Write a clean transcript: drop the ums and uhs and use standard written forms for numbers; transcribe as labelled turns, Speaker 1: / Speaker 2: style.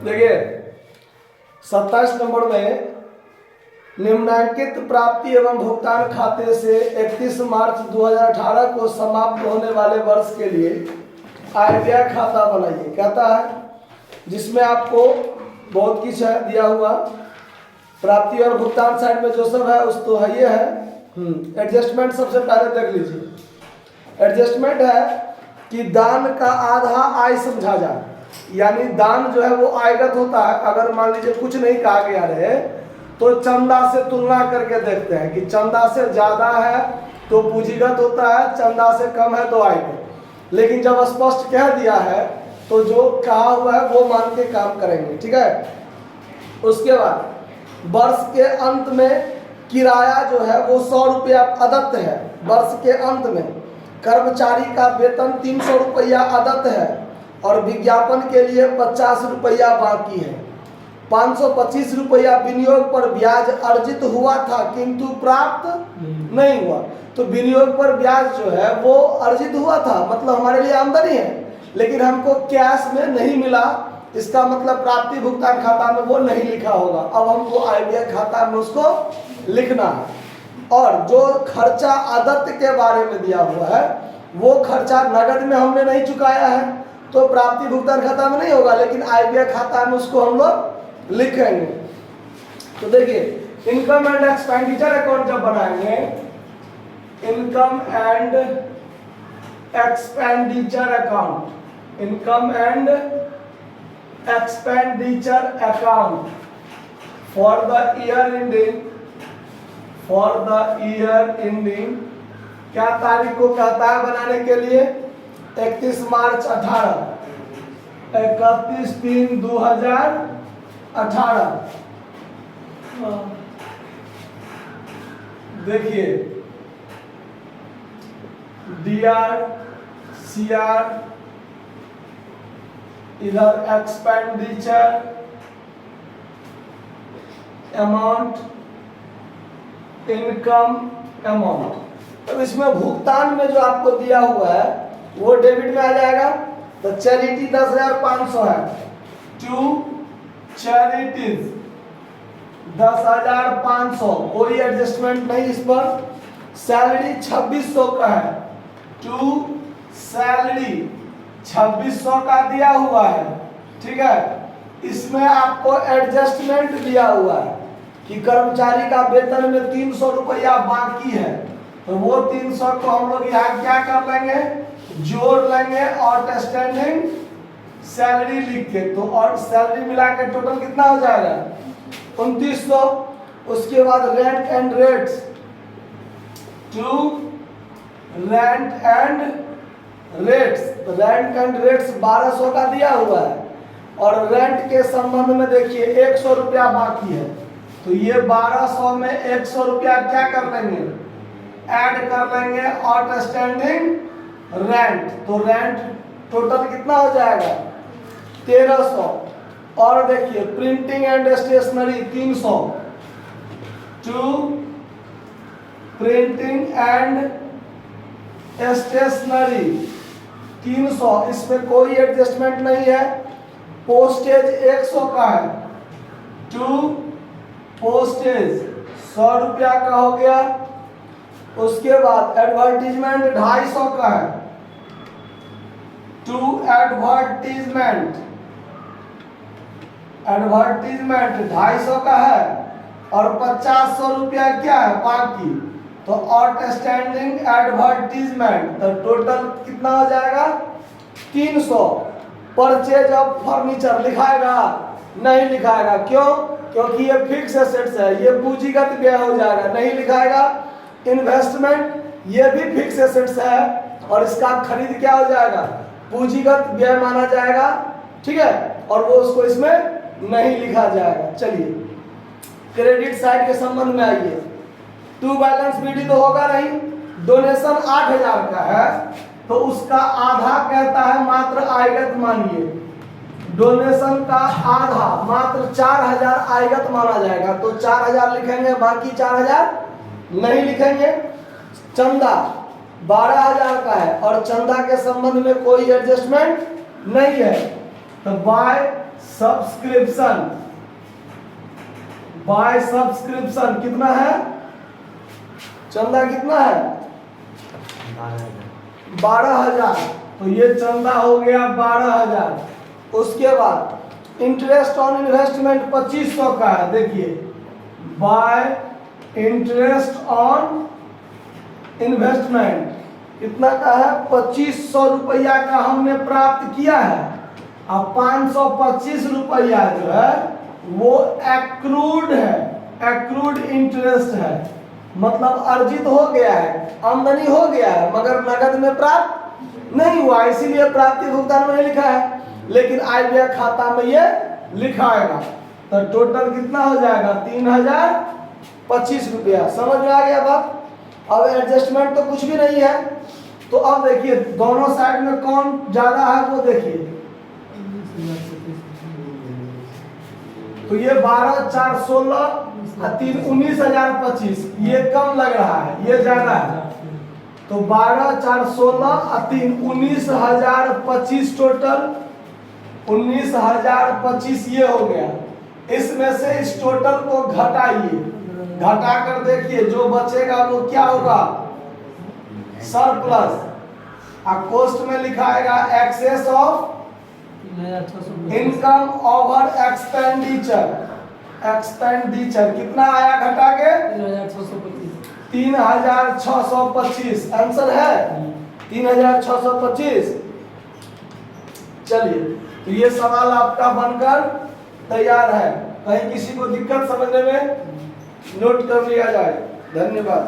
Speaker 1: देखिए 27 नंबर में निम्नलिखित प्राप्ति एवं भुगतान खाते से 31 मार्च 2018 को समाप्त होने वाले वर्ष के लिए आय व्यय खाता बनाइए। कहता है जिसमें आपको बहुत कुछ है दिया हुआ, प्राप्ति और भुगतान साइड में जो सब है उस तो है ये है। एडजस्टमेंट सबसे पहले देख लीजिए। एडजस्टमेंट है कि दान का आधा आय समझा जाए, यानी दान जो है वो आयगत होता है। अगर मान लीजिए कुछ नहीं कहा गया रहे तो चंदा से तुलना करके देखते हैं कि चंदा से ज़्यादा है तो पूंजीगत होता है, चंदा से कम है तो आयगत। लेकिन जब स्पष्ट कह दिया है तो जो कहा हुआ है वो मान के काम करेंगे, ठीक है। उसके बाद वर्ष के अंत में किराया जो है वो 100 रुपया अदत्त है। वर्ष के अंत में कर्मचारी का वेतन 300 रुपया अदत्त है और विज्ञापन के लिए 50 रुपया बाकी है। 525 रुपया विनियोग पर ब्याज अर्जित हुआ था किंतु प्राप्त नहीं हुआ। तो विनियोग पर ब्याज जो है वो अर्जित हुआ था, मतलब हमारे लिए आमदनी है, लेकिन हमको कैश में नहीं मिला। इसका मतलब प्राप्ति भुगतान खाता में वो नहीं लिखा होगा। अब हमको आय व्यय खाता में उसको लिखना है। और जो खर्चा अदत्त के बारे में दिया हुआ है वो खर्चा नगद में हमने नहीं चुकाया है तो प्राप्ति भुगतान खाता में नहीं होगा, लेकिन आय व्यय खाता में उसको हम लोग लिखेंगे। तो देखिए इनकम एंड एक्सपेंडिचर अकाउंट जब बनाएंगे, income and expenditure account, income and expenditure account for the year ending, for the year ending क्या तारीख को कहता है बनाने के लिए? 31 मार्च 18, 31/3/2018। देखिए DR CR, इधर एक्सपेंडिचर अमाउंट, इनकम अमाउंट। तो इसमें भुगतान में जो आपको दिया हुआ है वो डेबिट में आ जाएगा। तो चैरिटी 10,500 है, टू चैरिटीज 10,500, कोई एडजस्टमेंट नहीं इस पर। सैलरी 2600 का है, टू सैलरी 2600 का दिया हुआ है, ठीक है। इसमें आपको एडजस्टमेंट दिया हुआ है कि कर्मचारी का वेतन में 300 रुपया बाकी है, तो वो 300 को हम लोग यहाँ क्या कर लेंगे, जोड़ लेंगे और स्टैंडिंग सैलरी लिख के। तो और सैलरी मिला के टोटल कितना हो जाएगा? 2900। उसके बाद rent and rates, to rent and rates, rent and rates 1200 का दिया हुआ है और रेंट के संबंध में देखिए 100 रुपया बाकी है, तो ये 1200 में 100 रुपया क्या कर लेंगे, ऐड कर लेंगे और स्टैंडिंग रेंट। तो रेंट टोटल कितना हो जाएगा? 1300। और देखिए printing and stationery 300, to printing and stationery 300, इसमें कोई एडजस्टमेंट नहीं है। पोस्टेज 100 का है, टू पोस्टेज 100 रुपया का हो गया। उसके बाद एडवर्टीजमेंट 250 का है, टू एडवर्टीजमेंट, एडवर्टीजमेंट 250 का है और 50 रुपया क्या है बाकी, तो आउटस्टैंडिंग एडवर्टीजमेंट। तो टोटल कितना हो जाएगा? 300। परचेज ऑफ फर्नीचर लिखाएगा? नहीं लिखाएगा। क्यों? क्योंकि ये फिक्स एसेट्स है, ये पूंजीगत व्यय हो जाएगा, नहीं लिखाएगा। इन्वेस्टमेंट ये भी फिक्स एसेट्स है और इसका खरीद क्या हो जाएगा, पूंजीगत व्यय माना जाएगा, ठीक है, और वो उसको इसमें नहीं लिखा जाएगा। चलिए क्रेडिट साइड के संबंध में आइए। टू बैलेंस बीडी तो होगा नहीं, डोनेशन 8000 का है तो उसका आधा कहता है मात्र आयगत मानिए, डोनेशन का आधा मात्र 4000 आयगत माना जाएगा, तो 4000 लिखेंगे, बाकी 4000 नहीं लिखेंगे। चंदा 12000 का है और चंदा के संबंध में कोई एडजस्टमेंट नहीं है, तो बाय सब्सक्रिप्शन, बाय सब्सक्रिप्शन कितना है, चंदा कितना है 12,000। तो ये चंदा हो गया 12,000। उसके बाद इंटरेस्ट ऑन इन्वेस्टमेंट 2500 का है। देखिए बाय इंटरेस्ट ऑन इन्वेस्टमेंट कितना का है, 2500 रुपया का हमने प्राप्त किया है। अब 525 रुपया जो है वो एक्रूड है, एक्रूड इंटरेस्ट है, मतलब अर्जित हो गया है, आमदनी हो गया है, मगर नगद में प्राप्त नहीं हुआ, इसीलिए प्राप्ति भुगतान में लिखा है, लेकिन आय व्यय खाता में ये लिखाएगा। तो टोटल कितना हो जाएगा 3025 रुपया। समझ में आ गया बात। अब एडजस्टमेंट तो कुछ भी नहीं है। तो अब देखिए दोनों साइड में कौन ज्यादा है वो देखिए। तो ये 12,416 3 19,025 ये कम लग रहा है, ये ज्यादा है। तो 12,416 3 19,025 टोटल 19,025 ये हो गया। इसमें से इस टोटल को घटाइए, घटा कर देखिए जो बचेगा वो क्या होगा, सरप्लस। कोस्ट में लिखाएगा excess of income over expenditure. Expenditure कितना आया घटा के 3,625। आंसर है 3,625। चलिए तो ये सवाल आपका बनकर तैयार है। कहीं किसी को दिक्कत समझने में नोट कर लिया जाए। धन्यवाद।